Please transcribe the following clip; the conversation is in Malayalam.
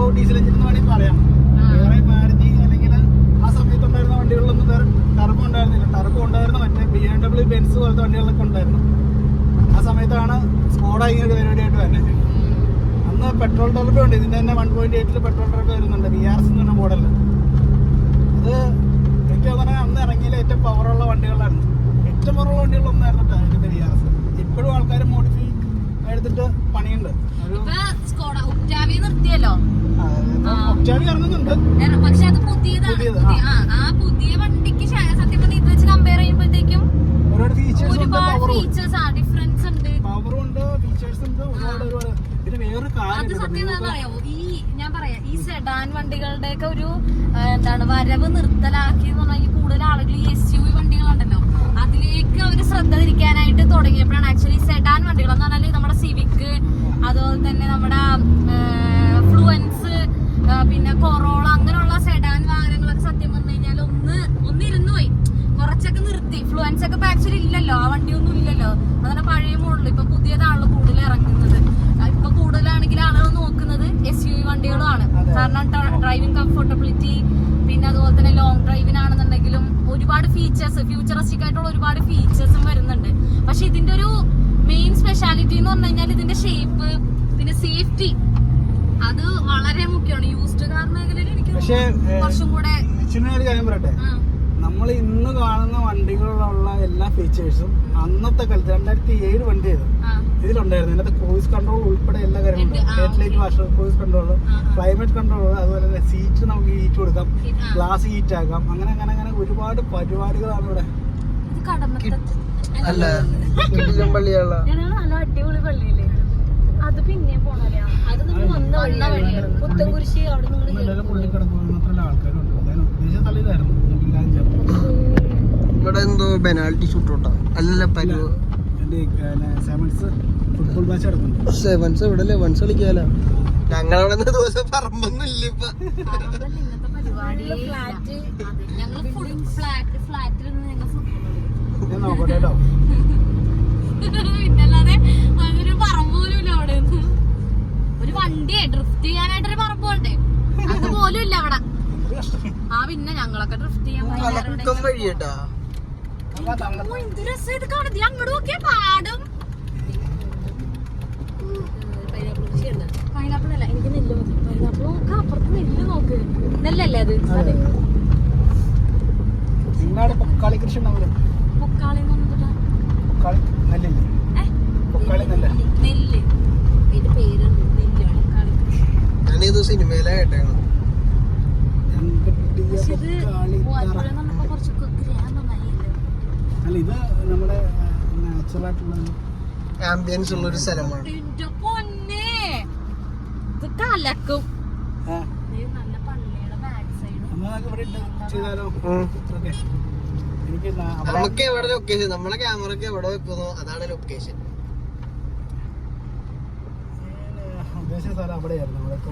ടർബോ ഡീസൽ എഞ്ചിൻ എന്ന് വേണമെങ്കിൽ പറയാം. വേറെ മാരുതി അല്ലെങ്കിൽ ആ സമയത്ത് ഉണ്ടായിരുന്ന വണ്ടികളിലൊന്നും വേറെ ടർബോ ഉണ്ടായിരുന്നില്ല. ടർബോ ഉണ്ടായിരുന്ന മറ്റേ BMW ബെൻസ് പോലത്തെ വണ്ടികളൊക്കെ ഉണ്ടായിരുന്നു. ആ സമയത്താണ് സ്കോഡ ഇങ്ങനെ ഒരു പരിപാടിയായിട്ട് വരുന്നത്. അന്ന് പെട്രോൾ ടർബോ ഉണ്ട്. ഇതിൻ്റെ തന്നെ 1.8 പെട്രോൾ ടർബോ വരുന്നുണ്ട്, VRS എന്ന് പറഞ്ഞ മോഡലിൽ. അത് എനിക്ക് തോന്നുന്നത് അന്ന് ഇറങ്ങിയില്ല ഏറ്റവും പവറുള്ള വണ്ടികളായിരുന്നു. ഏറ്റവും പവറുള്ള വണ്ടികളൊന്നായിരുന്നു ഇതിൻ്റെ VRS. ഇപ്പോഴും ആൾക്കാർ മോഡിഫൈ എടുത്തിട്ട് പണിയുണ്ട്. ഒക്ടാവിയ നിർത്തിയല്ലോ, ഒക്ടാവിയ ഇറങ്ങുന്നുണ്ട്. പക്ഷെ അത് പുതിയതാണ്. ആ പുതിയ വണ്ടിക്ക് സത്യം പറഞ്ഞാൽ ഇത് വെച്ച് കമ്പയർ ചെയ്യുമ്പോഴത്തേക്കും ഒരുപാട് ഫീച്ചേഴ്സ് ഡിഫറൻസ് ഉണ്ട്. പവറും ഉണ്ട്, ഫീച്ചേഴ്സ് ഉണ്ട്, ഒരുപാട്. പിന്നെ വേറെ അത് സത്യം പറയാമോ, ഞാൻ പറയാം, ഈ സെഡാൻ വണ്ടികളുടെ ഒക്കെ ഒരു എന്താണ് വരവ് നിർത്തലാക്കിയെന്ന് പറഞ്ഞാൽ കൂടുതൽ ആളുകൾ ഈ SUV വണ്ടികളുണ്ടല്ലോ അതിലേക്ക് അവര് ശ്രദ്ധ തിരിക്കാനായിട്ട് തുടങ്ങിയപ്പോഴാണ് ആക്ച്വലി സെഡാൻ വണ്ടികൾ എന്ന് പറഞ്ഞാൽ നമ്മുടെ സിവിക്, അതുപോലെ തന്നെ നമ്മുടെ ഫ്ലുവൻസ്, പിന്നെ കൊറോള, അങ്ങനെയുള്ള സെഡാൻ വാഹനങ്ങളൊക്കെ സത്യം പറഞ്ഞു കഴിഞ്ഞാൽ ഒന്നിരുന്നു പോയി, കുറച്ചൊക്കെ നിർത്തി. ഫ്ലുവൻസ് ഒക്കെ ഇപ്പൊ ആക്ച്വലി ഇല്ലല്ലോ, ആ വണ്ടിയൊന്നും ഇല്ലല്ലോ, അങ്ങനെ പഴയ മോഡൽ. ഇപ്പൊ പുതിയതാണല്ലോ കൂടുതൽ ഇറങ്ങുന്നത്. ഇപ്പൊ കൂടുതലാണെങ്കിൽ ആളുകൾ നോക്കുന്നത് SUV വണ്ടികളുമാണ്. കാരണം ഡ്രൈവിംഗ് കംഫർട്ടബിലിറ്റി, പിന്നെ അതുപോലെ തന്നെ ലോങ് ഡ്രൈവിനാണെന്നുണ്ടെങ്കിലും ഒരുപാട് ഫീച്ചേഴ്സ്, ഫ്യൂച്ചറിസ്റ്റിക് ആയിട്ടുള്ള ഒരുപാട് ഫീച്ചേഴ്സും വരുന്നുണ്ട്. പക്ഷെ ഇതിന്റെ ഒരു മെയിൻ സ്പെഷ്യാലിറ്റി എന്ന് പറഞ്ഞു കഴിഞ്ഞാൽ ഇതിന്റെ ഷേപ്പ്, പിന്നെ സേഫ്റ്റി, അത് വളരെ മുഖ്യമാണ്. യൂസ്ഡ് കാർ മേഖലയിൽ എനിക്ക് കുറച്ചും കൂടെ. ഒരു കാര്യം പറയട്ടെ, നമ്മൾ ഇന്ന് കാണുന്ന വണ്ടികളിലുള്ള എല്ലാ ഫീച്ചേഴ്സും അന്നത്തെ കാലത്ത് 2007 വണ്ടി ഇതിലുണ്ടായിരുന്നു. ഇതിനകത്ത് ക്രൂയിസ് കൺട്രോൾ ഉൾപ്പെടെ എല്ലാ കാര്യങ്ങളും, headlight washer, cruise control, climate control, അതുപോലെ തന്നെ സീറ്റ് നമുക്ക് ഹീറ്റ് കൊടുക്കാം, ഗ്ലാസ് ഹീറ്റ് ആക്കാം, അങ്ങനെ അങ്ങനെ അങ്ങനെ ഒരുപാട് പരിപാടികളാണ് ഇവിടെ. നല്ല അടിപൊളി പള്ളിയില്ലേ, അത് പിന്നെ പോണല്ലോ, അത് നമ്മൾ വന്ന വഴിയാണ്. പുത്തൻകുരിശി അവിടെ മാത്രമല്ല ആൾക്കാരുണ്ട്. ഉദ്ദേശം തള്ളിയതായിരുന്നു. ഇവിടെ എന്തോ പെനാൽറ്റി ഷൂട്ടോട്ടാ അല്ല ഫുട്ബോൾ മാച്ച് നടക്കുന്നുണ്ട്. സെവൻസ് ഇവിടെ ലെവൻസ് കളിക്കാലോ. ഞങ്ങളവിടെ ദിവസം പറമ്പൊന്നും ഇല്ല. ഇപ്പൊ നോക്കട്ടെട്ടോ, പിന്നല്ലാതെ ഒരു പറമ്പ് പോലും ഇല്ല അവിടെ. ഒരു വണ്ടിയെ ഡ്രിഫ്റ്റ് ചെയ്യാനായിട്ടൊരു പറമ്പ് പോണ്ടേ, അതുപോലും ഇല്ല അവിടെ. പിന്നെ ഞങ്ങളൊക്കെ ഡ്രിഫ്റ്റ് ചെയ്യാൻ വഴിയേട്ടാ. അങ്ങോട്ട് നോക്കിയ പാടും. പൈനാപ്പിൾ അല്ല, എനിക്ക് നെല്ല് മതി. പൈനാപ്പിൾ നോക്ക്, അപ്പുറത്ത് നെല്ല് നോക്ക്. നെല്ലല്ലേ അത്? അതെ. പൊക്കാളി കൃഷി ഉണ്ടാവില്ല. പൊക്കാളി നെല്ലില്ലേ? പൊക്കാളി നെല്ല്. അതിന്റെ പേരാണ് നെല്ലാണ്. ഞാനിത് സിനിമയിലെ കേട്ടാണ്. അല്ല, ഇത് നമ്മുടെ നാച്ചുറൽ ആയിട്ടുള്ള ആംബിയൻസ് ഉള്ള ഒരു സ്ഥലമാണ്. നമുക്ക് എവിടെ ലൊക്കേഷൻ, നമ്മളെ ക്യാമറക്ക് എവിടെ വെക്കുന്നു അതാണ് ലൊക്കേഷൻ. ഉദ്ദേശിച്ച സ്ഥലം അവിടെയായിരുന്നു. നമ്മളിപ്പോ